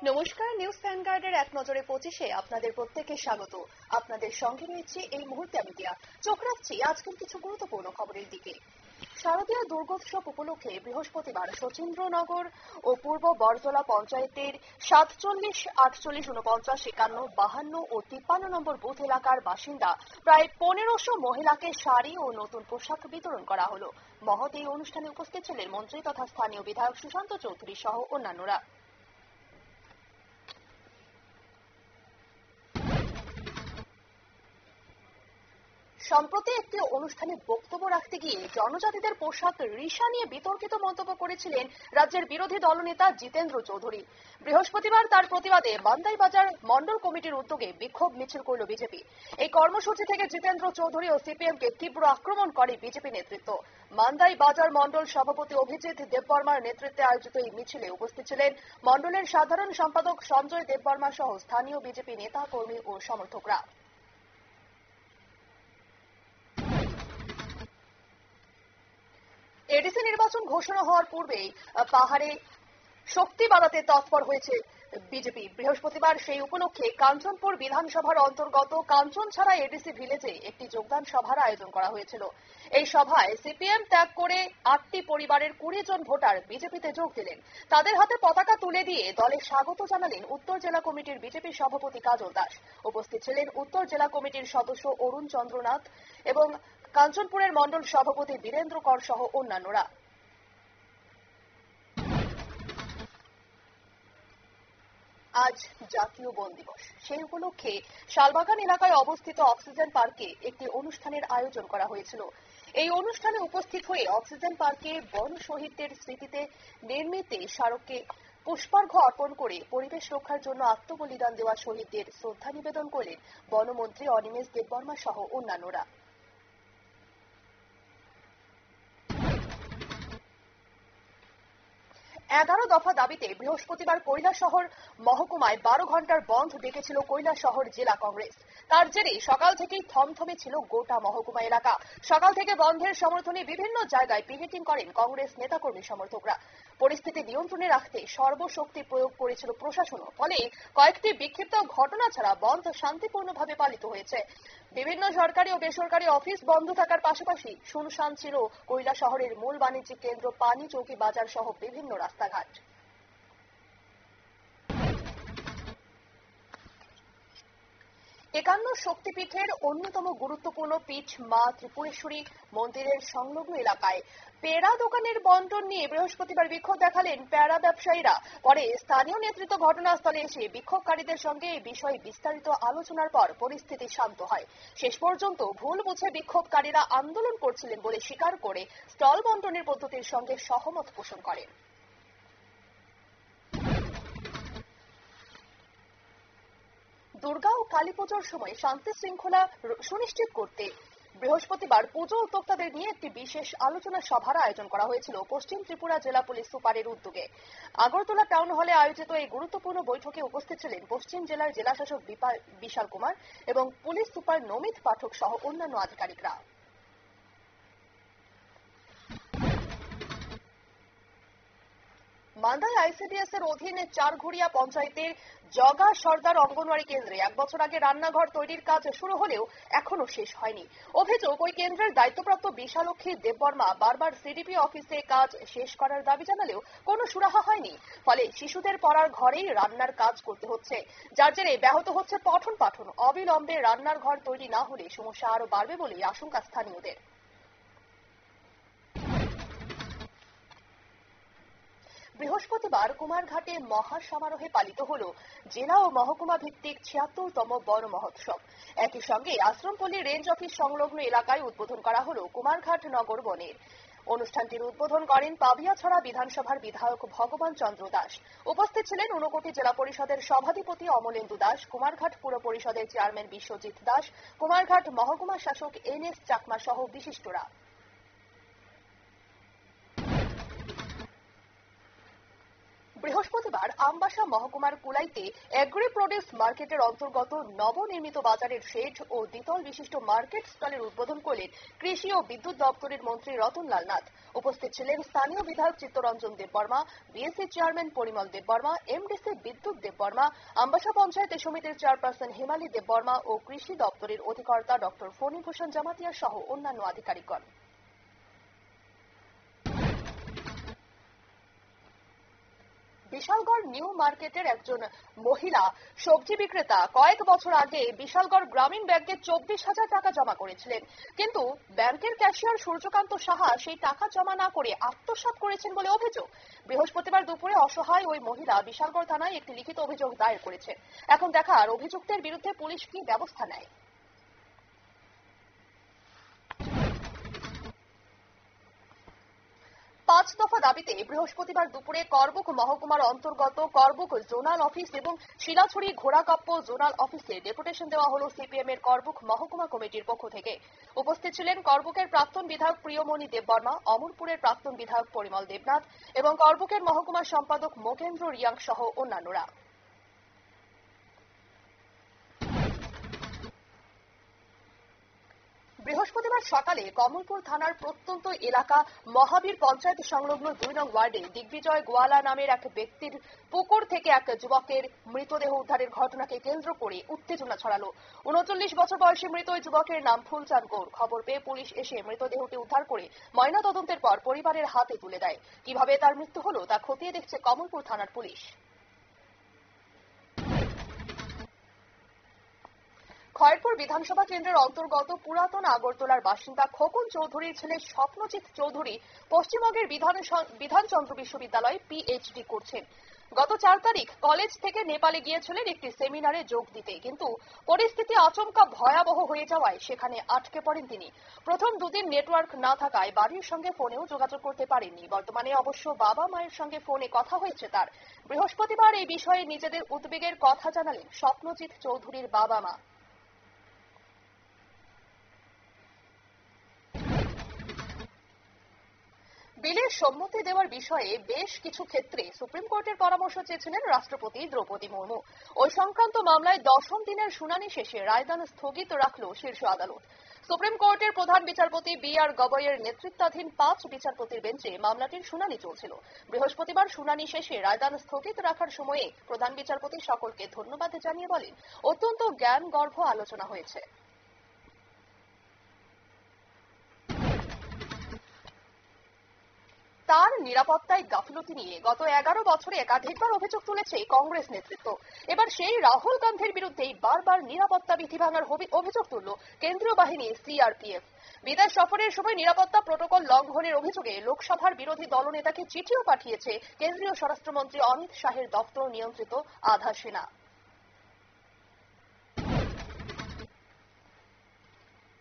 নমস্কার, নিউজ ভ্যানগার্ডের এক নজরে 25-এ আপনাদের প্রত্যেককে স্বাগত। আপনাদের সঙ্গে রয়েছে এই মুহূর্তে আমি দিয়া। চোখ রাখছি আজকের কিছু গুরুত্বপূর্ণ খবরের দিকে। শারদীয়া দুর্গোৎসব উপলক্ষে বৃহস্পতিবার শচীন্দ্রনগর ও পূর্ব বরজলা পঞ্চায়েতের 47, 48, 49, 51, 52 ও 53 নম্বর বুথ এলাকার বাসিন্দা প্রায় 1500 মহিলাকে শাড়ি ও নতুন পোশাক বিতরণ করা হলো। মহৎ এই অনুষ্ঠানে উপস্থিত ছিলেন মন্ত্রী তথা স্থানীয় বিধায়ক সুশান্ত চৌধুরী সহ অন্যান্যরা। সম্প্রতি একটি অনুষ্ঠানে বক্তব্য রাখতে গিয়ে জনজাতিদের পোশাক রিসা নিয়ে বিতর্কিত মন্তব্য করেছিলেন রাজ্যের বিরোধী দলনেতা জিতেন্দ্র চৌধুরী। বৃহস্পতিবার তার প্রতিবাদে মান্দাই বাজার মন্ডল কমিটির উদ্যোগে বিক্ষোভ মিছিল করল বিজেপি। এই কর্মসূচি থেকে জিতেন্দ্র চৌধুরী ও সিপিএমকে তীব্র আক্রমণ করে বিজেপি নেতৃত্ব। মান্দাই বাজার মন্ডল সভাপতি অভিজিৎ দেববর্মার নেতৃত্বে আয়োজিত এই মিছিলে উপস্থিত ছিলেন মন্ডলের সাধারণ সম্পাদক সঞ্জয় দেববর্মা সহ স্থানীয় বিজেপি নেতা কর্মী ও সমর্থকরা। এডিসি নির্বাচন ঘোষণা হওয়ার পূর্বেই পাহাড়ে শক্তি বাড়াতে তৎপর হয়েছে বিজেপি। বৃহস্পতিবার সেই উপলক্ষে কাঞ্চনপুর বিধানসভার অন্তর্গত কাঞ্চনছড়া এডিসি ভিলেজে একটি যোগদান সভার আয়োজন করা হয়েছিল। এই সভায় সিপিএম ত্যাগ করে 8টি পরিবারের 20 জন ভোটার বিজেপিতে যোগ দিলেন। তাদের হাতে পতাকা তুলে দিয়ে দলে স্বাগত জানালেন উত্তর জেলা কমিটির বিজেপি সভাপতি কাজল দাস। উপস্থিত ছিলেন উত্তর জেলা কমিটির সদস্য অরুণ চন্দ্রনাথ এবং কাঞ্চনপুরের মন্ডল সভাপতি বীরেন্দ্র কর সহ অন্যান্যরা। আজ জাতীয় বন দিবস। সেই উপলক্ষে শালবাগান এলাকায় অবস্থিত অক্সিজেন পার্কে একটি অনুষ্ঠানের আয়োজন করা হয়েছিল। এই অনুষ্ঠানে উপস্থিত হয়ে অক্সিজেন পার্কে বন শহীদদের স্মৃতিতে নির্মিত স্মারককে পুষ্পার্ঘ্য অর্পণ করে পরিবেশ রক্ষার জন্য আত্মবলিদান দেওয়া শহীদদের শ্রদ্ধা নিবেদন করলেন বনমন্ত্রী অনিমেষ দেববর্মা সহ অন্যান্যরা। 11 দফা দাবিতে বৃহস্পতিবার কৈলাসহর মহকুমায় 12 ঘন্টার বন্ধ ডেকেছিল কৈলাসহর জেলা কংগ্রেস। তার জেরে সকাল থেকেই থমথমে ছিল গোটা মহকুমা এলাকা। সকাল থেকে বন্ধের সমর্থনে বিভিন্ন জায়গায় পিকেটিং করেন কংগ্রেস নেতাকর্মী সমর্থকরা। পরিস্থিতি নিয়ন্ত্রণে রাখতে সর্বশক্তি প্রয়োগ করেছিল প্রশাসনও। ফলে কয়েকটি বিক্ষিপ্ত ঘটনা ছাড়া বন্ধ শান্তিপূর্ণভাবে পালিত হয়েছে। বিভিন্ন সরকারি ও বেসরকারি অফিস বন্ধ থাকার পাশাপাশি শুনশান ছিল কৈলাসহরের মূল বাণিজ্যিক কেন্দ্র পানি চৌকি বাজার সহ বিভিন্ন রাস্তাঘাট। একান্ন শক্তিপীঠের অন্যতম গুরুত্বপূর্ণ পীঠ মা ত্রিপুরেশ্বরী মন্দিরের সংলগ্ন এলাকায় পেয়ারা দোকানের বন্টন নিয়ে বৃহস্পতিবার বিক্ষোভ দেখালেন পেয়ারা ব্যবসায়ীরা। পরে স্থানীয় নেতৃত্ব ঘটনাস্থলে এসে বিক্ষোভকারীদের সঙ্গে এই বিষয়ে বিস্তারিত আলোচনার পর পরিস্থিতি শান্ত হয়। শেষ পর্যন্ত ভুল বুঝে বিক্ষোভকারীরা আন্দোলন করছিলেন বলে স্বীকার করে স্টল বন্টনের পদ্ধতির সঙ্গে সহমত পোষণ করেন। দুর্গা ও কালী পুজোর সময় শান্তি শৃঙ্খলা সুনিশ্চিত করতে বৃহস্পতিবার পুজো উদ্যোক্তাদের নিয়ে একটি বিশেষ আলোচনা সভার আয়োজন করা হয়েছিল পশ্চিম ত্রিপুরা জেলা পুলিশ সুপারের উদ্যোগে। আগরতলা টাউন হলে আয়োজিত এই গুরুত্বপূর্ণ বৈঠকে উপস্থিত ছিলেন পশ্চিম জেলার জেলাশাসক বিশাল কুমার এবং পুলিশ সুপার নমিত পাঠক সহ অন্যান্য আধিকারিকরা। মান্দাই আইসিডিএস এর অধীন চারঘুরিয়া পঞ্চায়েতের জগা সর্দার অঙ্গনওয়াড়ি কেন্দ্রে 1 বছর আগে রান্নাঘর তৈরির কাজ শুরু হলেও এখনো শেষ হয়নি। অভিযোগ, ওই কেন্দ্রের দায়িত্বপ্রাপ্ত বিশালক্ষী দেববর্মা বারবার সিডিপি অফিসে কাজ শেষ করার দাবি জানালেও কোনো সুরাহা হয়নি। ফলে শিশুদের পড়ার ঘরেই রান্নার কাজ করতে হচ্ছে, যার জেরে ব্যাহত হচ্ছে পঠন পাঠন। অবিলম্বে রান্নার ঘর তৈরি না হলে সমস্যা আরো বাড়বে বলে আশঙ্কা স্থানীয়দের। বৃহস্পতিবার কুমারঘাটে মহা সমারোহে পালিত হল জেলা ও মহকুমা ভিত্তিক 76তম বন মহোৎসব। একই সঙ্গে আশ্রমপল্লী রেঞ্জ অফিস সংলগ্ন এলাকায় উদ্বোধন করা হল কুমারঘাট নগর বনের। অনুষ্ঠানটির উদ্বোধন করেন পাবিয়াছড়া বিধানসভার বিধায়ক ভগবান চন্দ্র দাস। উপস্থিত ছিলেন ঊনকোটি জেলা পরিষদের সভাধিপতি অমলেন্দু দাস, কুমারঘাট পুর পরিষদের চেয়ারম্যান বিশ্বজিৎ দাস, কুমারঘাট মহকুমা শাসক NS চাকমা সহ বিশিষ্টরা। বৃহস্পতিবার আমবাসা মহকুমার কুলাইতে এগ্রি প্রোডিউস মার্কেটের অন্তর্গত নবনির্মিত বাজারের শেড ও দ্বিতল বিশিষ্ট মার্কেট স্টলের উদ্বোধন করলেন কৃষি ও বিদ্যুৎ দপ্তরের মন্ত্রী রতনলাল নাথ। উপস্থিত ছিলেন স্থানীয় বিধায়ক Chittaranjan Debbarma, BSc chairman Parimal Debbarma, MDC বিদ্যুৎ দেববর্মা। দেববর্মা, আমবাসা পঞ্চায়েত সমিতির চেয়ারপারসন হিমালী দেববর্মা ও কৃষি দপ্তরের অধিকর্তা ডক্টর ফণীভূষণ জামাতিয়া সহ অন্যান্য আধিকারিকগণ। বিশালগড় নিউ মার্কেটের একজন মহিলা সবজি বিক্রেতা কয়েক বছর আগে বিশালগড় গ্রামীণ ব্যাংকে 24,000 টাকা জমা করেছিলেন, কিন্তু ব্যাংকের ক্যাশিয়ার সূর্যকান্ত সাহা সেই টাকা জমা না করে আত্মসাৎ করেছেন বলে অভিযোগ। বৃহস্পতিবার দুপুরে অসহায় ওই মহিলা বিশালগড় থানায় একটি লিখিত অভিযোগ দায়ের করেছেন। এখন দেখার অভিযুক্তের বিরুদ্ধে পুলিশ কি ব্যবস্থা নেয়। 5 দফা দাবিতে বৃহস্পতিবার দুপুরে করবুক মহকুমার অন্তর্গত করবুক জোনাল অফিস এবং শিলাছড়ি ঘোড়াকাপ্প জোনাল অফিসে ডেপুটেশন দেওয়া হল সিপিএম এর করবুক মহকুমা কমিটির পক্ষ থেকে। উপস্থিত ছিলেন করবুকের প্রাক্তন বিধায়ক প্রিয়মণি দেববর্মা, অমরপুরের প্রাক্তন বিধায়ক পরিমল দেবনাথ এবং করবুকের মহকুমা সম্পাদক মোকেন্দ্র রিয়াং সহ অন্যান্যরা। বৃহস্পতিবার সকালে কমলপুর থানার প্রত্যন্ত এলাকা মহাবীর পঞ্চায়েত সংলগ্ন 2 নং ওয়ার্ডে দিগ্বিজয় গোয়ালা নামের এক ব্যক্তির পুকুর থেকে এক যুবকের মৃতদেহ উদ্ধারের ঘটনাকে কেন্দ্র করে উত্তেজনা ছড়ালো। 39 বছর বয়সী মৃত ওই যুবকের নাম ফুলচাঁদ গৌর। খবর পেয়ে পুলিশ এসে মৃতদেহটি উদ্ধার করে ময়নাতদন্তের পর পরিবারের হাতে তুলে দেয়। কিভাবে তার মৃত্যু হলো তা খতিয়ে দেখছে কমলপুর থানার পুলিশ। খয়েরপুর বিধানসভা কেন্দ্রের অন্তর্গত পুরাতন আগরতলার বাসিন্দা খোকন চৌধুরীর ছেলে স্বপ্নজিৎ চৌধুরী পশ্চিমবঙ্গের বিধানচন্দ্র বিশ্ববিদ্যালয়ে পিএইচডি করছেন। গত 4 তারিখ কলেজ থেকে নেপালে গিয়েছিলেন একটি সেমিনারে যোগ দিতে, কিন্তু পরিস্থিতি আচমকা ভয়াবহ হয়ে যাওয়ায় সেখানে আটকে পড়েন তিনি। প্রথম 2 দিন নেটওয়ার্ক না থাকায় বাড়ির সঙ্গে ফোনেও যোগাযোগ করতে পারেননি। বর্তমানে অবশ্য বাবা মায়ের সঙ্গে ফোনে কথা হয়েছে তার। বৃহস্পতিবার এই বিষয়ে নিজেদের উদ্বেগের কথা জানালেন স্বপ্নজিৎ চৌধুরীর বাবা মা। বিলের সম্মতি দেওয়ার বিষয়ে বেশ কিছু ক্ষেত্রে সুপ্রিম কোর্টের পরামর্শ চেয়েছিলেন রাষ্ট্রপতি দ্রৌপদী মুর্মু। ওই সংক্রান্ত মামলায় 10ম দিনের শুনানি শেষে রায়দান স্থগিত রাখল শীর্ষ আদালত। সুপ্রিম কোর্টের প্রধান বিচারপতি বি.আর. গগৈয়ের নেতৃত্বাধীন 5 বিচারপতির বেঞ্চে মামলাটির শুনানি চলছিল। বৃহস্পতিবার শুনানি শেষে রায়দান স্থগিত রাখার সময়ে প্রধান বিচারপতি সকলকে ধন্যবাদ জানিয়ে বলেন, অত্যন্ত জ্ঞানগর্ভ আলোচনা হয়েছে। তার নিরাপত্তায় গাফিলতি নিয়ে গত 11 বছরে একাধিকবার অভিযোগ তুলেছে কংগ্রেস নেতৃত্ব। এবার সেই রাহুল গান্ধীর বিরুদ্ধেই বারবার নিরাপত্তা বিধি ভাঙার অভিযোগ তুলল কেন্দ্রীয় বাহিনী সিআরপিএফ। বিদেশ সফরের সময় নিরাপত্তা প্রটোকল লঙ্ঘনের অভিযোগে লোকসভার বিরোধী দলনেতাকে চিঠিও পাঠিয়েছে কেন্দ্রীয় স্বরাষ্ট্রমন্ত্রী অমিত শাহের দপ্তর নিয়ন্ত্রিত আধা সেনা।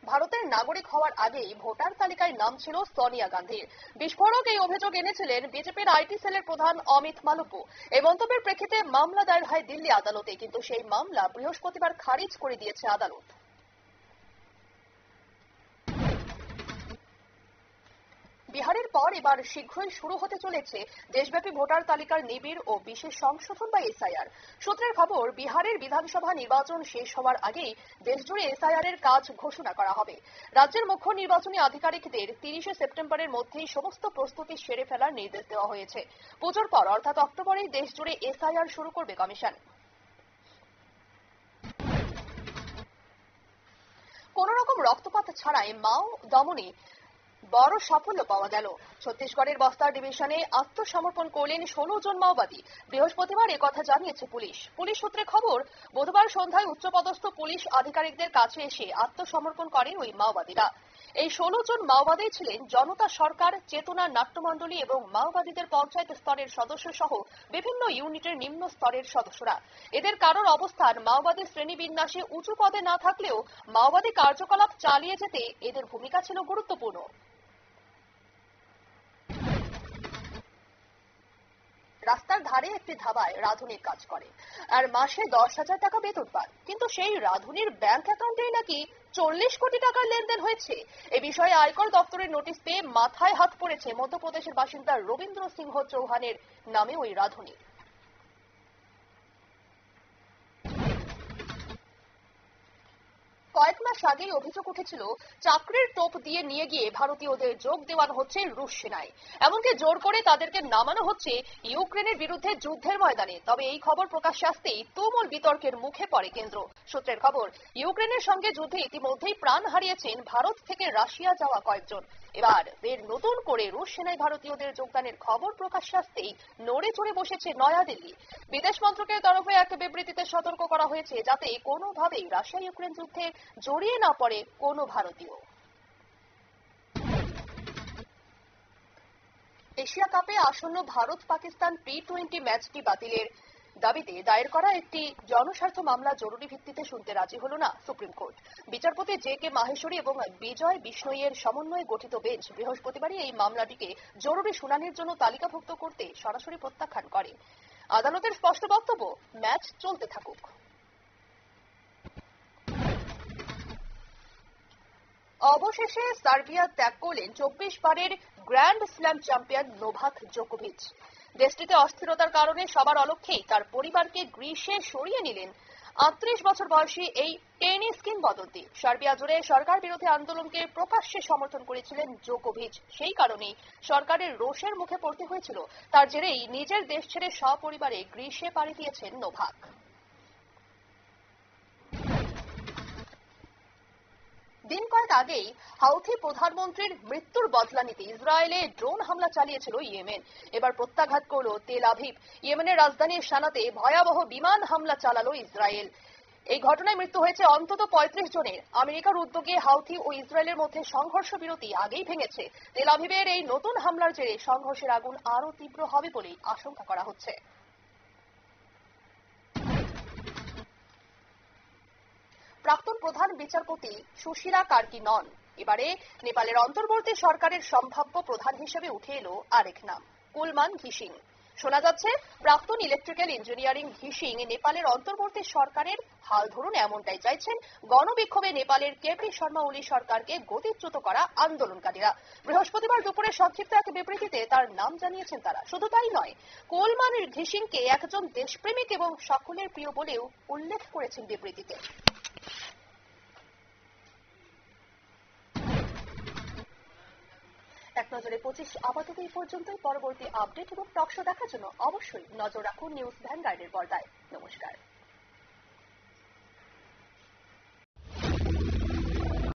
ভারতের নাগরিক হওয়ার আগেই ভোটার তালিকায় নাম ছিল সোনিয়া গান্ধীর। বিস্ফোরক এই অভিযোগ এনেছিলেন বিজেপির আইটি সেলের প্রধান অমিত মালব্য। এই মন্তব্যের প্রেক্ষিতে মামলা দায়ের হয় দিল্লি আদালতে, কিন্তু সেই মামলা বৃহস্পতিবার খারিজ করে দিয়েছে আদালত। বিহারের পর এবার শীঘ্রই শুরু হতে চলেছে দেশব্যাপী ভোটার তালিকার নিবিড় ও বিশেষ সংশোধন বা এসআইআর। সূত্রের খবর, বিহারের বিধানসভা নির্বাচন শেষ হওয়ার আগেই দেশজুড়ে এসআইআর এর কাজ ঘোষণা করা হবে। রাজ্যের মুখ্য নির্বাচনী আধিকারিকদের 30 সেপ্টেম্বরের মধ্যেই সমস্ত প্রস্তুতি সেরে ফেলার নির্দেশ দেওয়া হয়েছে। পুজোর পর অর্থাৎ অক্টোবরেই দেশজুড়ে এসআইআর শুরু করবে কমিশন। কোন রকম রক্তপাত ছাড়াই মাও দমনে বড় সাফল্য পাওয়া গেল। ছত্তিশগড়ের বস্তার ডিভিশনে আত্মসমর্পণ করলেন 16 জন মাওবাদী। বৃহস্পতিবার একথা জানিয়েছে পুলিশ। পুলিশ সূত্রে খবর, বুধবার সন্ধ্যায় উচ্চপদস্থ পুলিশ আধিকারিকদের কাছে এসে আত্মসমর্পণ করে ওই মাওবাদীরা। এই 16 জন মাওবাদী ছিলেন জনতা সরকার, চেতনা নাট্যমণ্ডলী এবং মাওবাদীদের পঞ্চায়েত স্তরের সদস্য সহ বিভিন্ন ইউনিটের নিম্ন স্তরের সদস্যরা। এদের কারোর অবস্থান মাওবাদী শ্রেণীবিন্যাসে উঁচু পদে না থাকলেও মাওবাদী কার্যকলাপ চালিয়ে যেতে এদের ভূমিকা ছিল গুরুত্বপূর্ণ। রাস্তার ধারে একটি ধাবায় রাঁধুনির কাজ করে আর মাসে 10,000 টাকা বেতন পান, কিন্তু সেই রাঁধুনির ব্যাংক অ্যাকাউন্টেই নাকি 40 কোটি টাকার লেনদেন হয়েছে। এ বিষয়ে আয়কর দপ্তরের নোটিশ পেয়ে মাথায় হাত পড়েছে মধ্যপ্রদেশের বাসিন্দা রবীন্দ্র সিংহ চৌহানের নামে ওই রাঁধুনি। কয়েক মাস মাস আগেই অভিযোগ উঠেছিল চাকরির টোপ দিয়ে নিয়ে গিয়ে ভারতীয়দের যোগ দেওয়ানো হচ্ছে রুশ সেনায়, এমনকি জোর করে তাদেরকে নামানো হচ্ছে ইউক্রেনের বিরুদ্ধে যুদ্ধের ময়দানে। তবে এই খবর প্রকাশ্যে আসতেই তুমুল বিতর্কের মুখে পড়ে কেন্দ্র। সূত্রের খবর, ইউক্রেনের সঙ্গে যুদ্ধে ইতিমধ্যেই প্রাণ হারিয়েছেন ভারত থেকে রাশিয়া যাওয়া কয়েকজন। এবার ফের নতুন করে রুশ সেনায় ভারতীয়দের যোগদানের খবর প্রকাশ্যে আসতেই নড়ে চড়ে বসেছে নয়াদিল্লি। বিদেশ মন্ত্রকের তরফে এক বিবৃতিতে সতর্ক করা হয়েছে যাতে কোনোভাবেই রাশিয়া ইউক্রেন যুদ্ধে জড়িয়ে না পড়ে কোনো ভারতীয়। এশিয়া কাপে আসন্ন ভারত পাকিস্তান টি-20 ম্যাচটি বাতিলের দাবিতে দায়ের করা একটি জনস্বার্থ মামলা জরুরি ভিত্তিতে শুনতে রাজি হল না সুপ্রিম কোর্ট। বিচারপতি জে.কে. মাহেশ্বরী এবং বিজয় বিষ্ণইয়ের সমন্বয়ে গঠিত বেঞ্চ বৃহস্পতিবারই এই মামলাটিকে জরুরি শুনানির জন্য তালিকাভুক্ত করতে সরাসরি প্রত্যাখ্যান করে। আদালতের স্পষ্ট বক্তব্য, ম্যাচ চলতে থাকুক। অবশেষে সার্বিয়া ত্যাগ করলেন 24 বারের গ্র্যান্ড স্ল্যাম চ্যাম্পিয়ন নোভাক জোকোভিচ। দেশটিতে অস্থিরতার কারণে সবার অলক্ষ্যেই তার পরিবারকে গ্রিসে সরিয়ে নিলেন 38 বছর বয়সী এই টেনিস কিংবদন্তি। সার্বিয়া জুড়ে সরকার বিরোধী আন্দোলনকে প্রকাশ্যে সমর্থন করেছিলেন জোকোভিচ। সেই কারণেই সরকারের রোষের মুখে পড়তে হয়েছিল। তার জেরেই নিজের দেশ ছেড়ে সপরিবারে গ্রিসে পাড়ি দিয়েছেন নোভাক। দিন কয়েক আগেই হাউথি প্রধানমন্ত্রীর মৃত্যুর বদলা নিতে ইসরায়েলে ড্রোন হামলা চালিয়েছিল ইয়েমেন। এবার প্রত্যাঘাত করল তেল আভিভ। ইয়েমেনের রাজধানী সানাতে ভয়াবহ বিমান হামলা চালালো ইসরায়েল। এই ঘটনায় মৃত্যু হয়েছে অন্তত 35 জনের। আমেরিকার উদ্যোগে হাউথি ও ইসরায়েলের মধ্যে সংঘর্ষ বিরতি আগেই ভেঙেছে। তেল আভিভের এই নতুন হামলার জেরে সংঘর্ষের আগুন আরো তীব্র হবে বলেই আশঙ্কা করা হচ্ছে। প্রাক্তন প্রধান বিচারপতি সুশীলা কার্কি নন। এবারে নেপালের অন্তর্বর্তী সরকারের সম্ভাব্য প্রধান হিসেবে উঠে এলো আরেক নাম, কুলমান ঘিসিং। শোনা যাচ্ছে প্রাক্তন ইলেকট্রিক্যাল ইঞ্জিনিয়ারিং ঘিসিং নেপালের অন্তর্বর্তী সরকারের হাল ধরুন এমনটাই চাইছেন গণবিক্ষোভে নেপালের কেপি শর্মা ওলি সরকারকে গতিচ্যুত করা আন্দোলনকারীরা। বৃহস্পতিবার দুপুরে সংক্ষিপ্ত এক বিবৃতিতে তার নাম জানিয়েছেন তারা। শুধু তাই নয়, কুলমান ঘিসিংকে একজন দেশপ্রেমিক এবং সকলের প্রিয় বলেও উল্লেখ করেছেন বিবৃতিতে। এক নজরে 25 আপাতত এই পর্যন্তই। পরবর্তী আপডেট এবং টকশো দেখার জন্য অবশ্যই নজর রাখুন নিউজ ভ্যানগার্ডের পর্দায়। নমস্কার।